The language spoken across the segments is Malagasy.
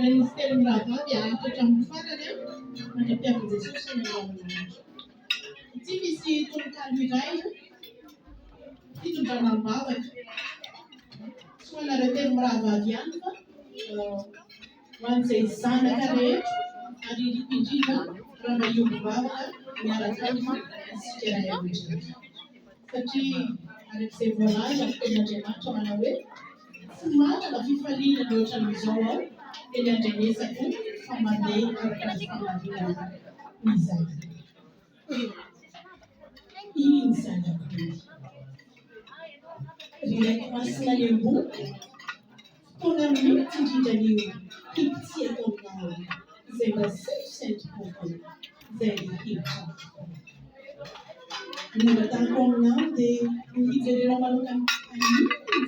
Nisy telim-bavavy ahitra hatramin'ny farany mandrapiavy Jesosy ny aminao. Ity misy tononkalo iray fitondrana mivavaka. Tsy manareo telim-bavavy ihany fa ho an'izay zanaka rehetra ary indrindra raha mahaio mivavaka miaraka isika iray amin-drindra. Satria arak'izay voalaza ny tenin'Andriamanitra manao hoe tsy manana fifaliana loatra amin'izao ao eny andrenesako fa mandeha araka ny famarinana Izay. Iny zanako Raiko Masina ny ambony, fotoana mety indrindra anio hibitsihiko aminao, izay mba sentosentom-poko, izay rehetra. Ny angatahiko aminao dia hijerenao manokana anio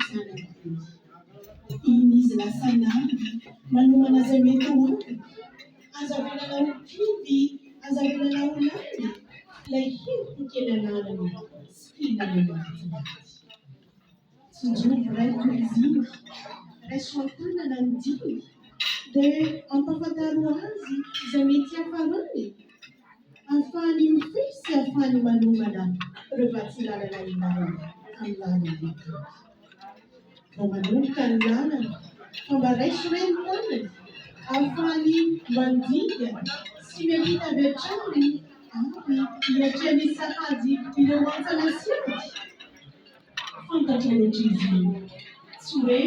zanako. Iny izy lasana manomana izay mety hoaviny, azavelanao kivy, azavelanao lany, ilay herim-po kely ananany sy hinanana maty. Tsinjovo Raiko Masina, raiso an-tanana ny dimy, dia ampafantaro azy izay mety farany, ahafahany mifehy sy ahafahany manokana ireo vatsin-dalana aminao amin'ny. Vao manomboka ny lalana, fa mba raiso rehetra ahafahany mandiga sy miampita vetrany aby hiatrehany sahady ireo an-tanana. Fantatrao izy tsy hoe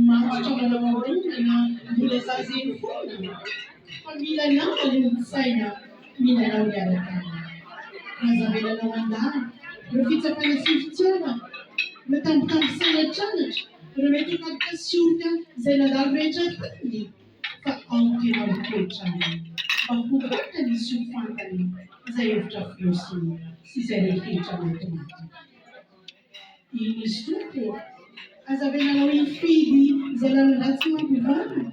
matotra manao ambony na mbola zazeny foana, fa mila namana ny saina mihinanao miaraka aminy. Azavelanao an-dala, ireo fitsapana sy fitiavana, ireo tambitamby sanatranatra, ireo mety hifatoka sy orika izay nandalo rehetra tany, fa ampinao mitoetra aminy. Mba hokatra ny sy ho fantany izay hevitra fiosiny sy izay rehetra matomaty. Iny izy tompo, azavelanao hifidy izay lalana tsy mampivarina,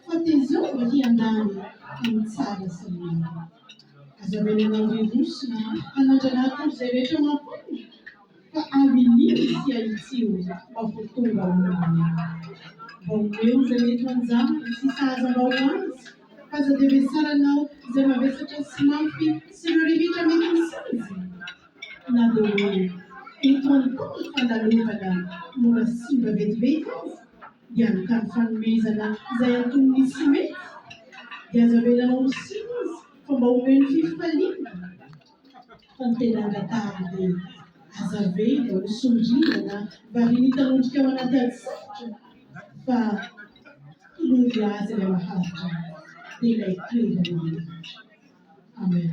fa tezao hiandany amin'ny tsara sy ny lany. Azavelanao rirosina hanandranako izay rehetra mampony, fa amin'ny sy ahitsio mba ho tonga olona. Vao eo izay mety manjaka sy sahazanao azy, fa aza dia vesaranao izay mavesatra sy mafy sy ireo rehetra mety misazy. Na dia hoe eto an-tany fandalovana mora simba vetivety azy, dia anokany fanomezana izay antonony sy mety, dia azavelanao misina izy fa mba homeny fifaliana. Fa ny tena angatahiko dia azavela ho sondrinana variana hitanondrika ao anaty ady-sarotra, fa tolongy azy ilay maharitra dia ilay toerana. Amen.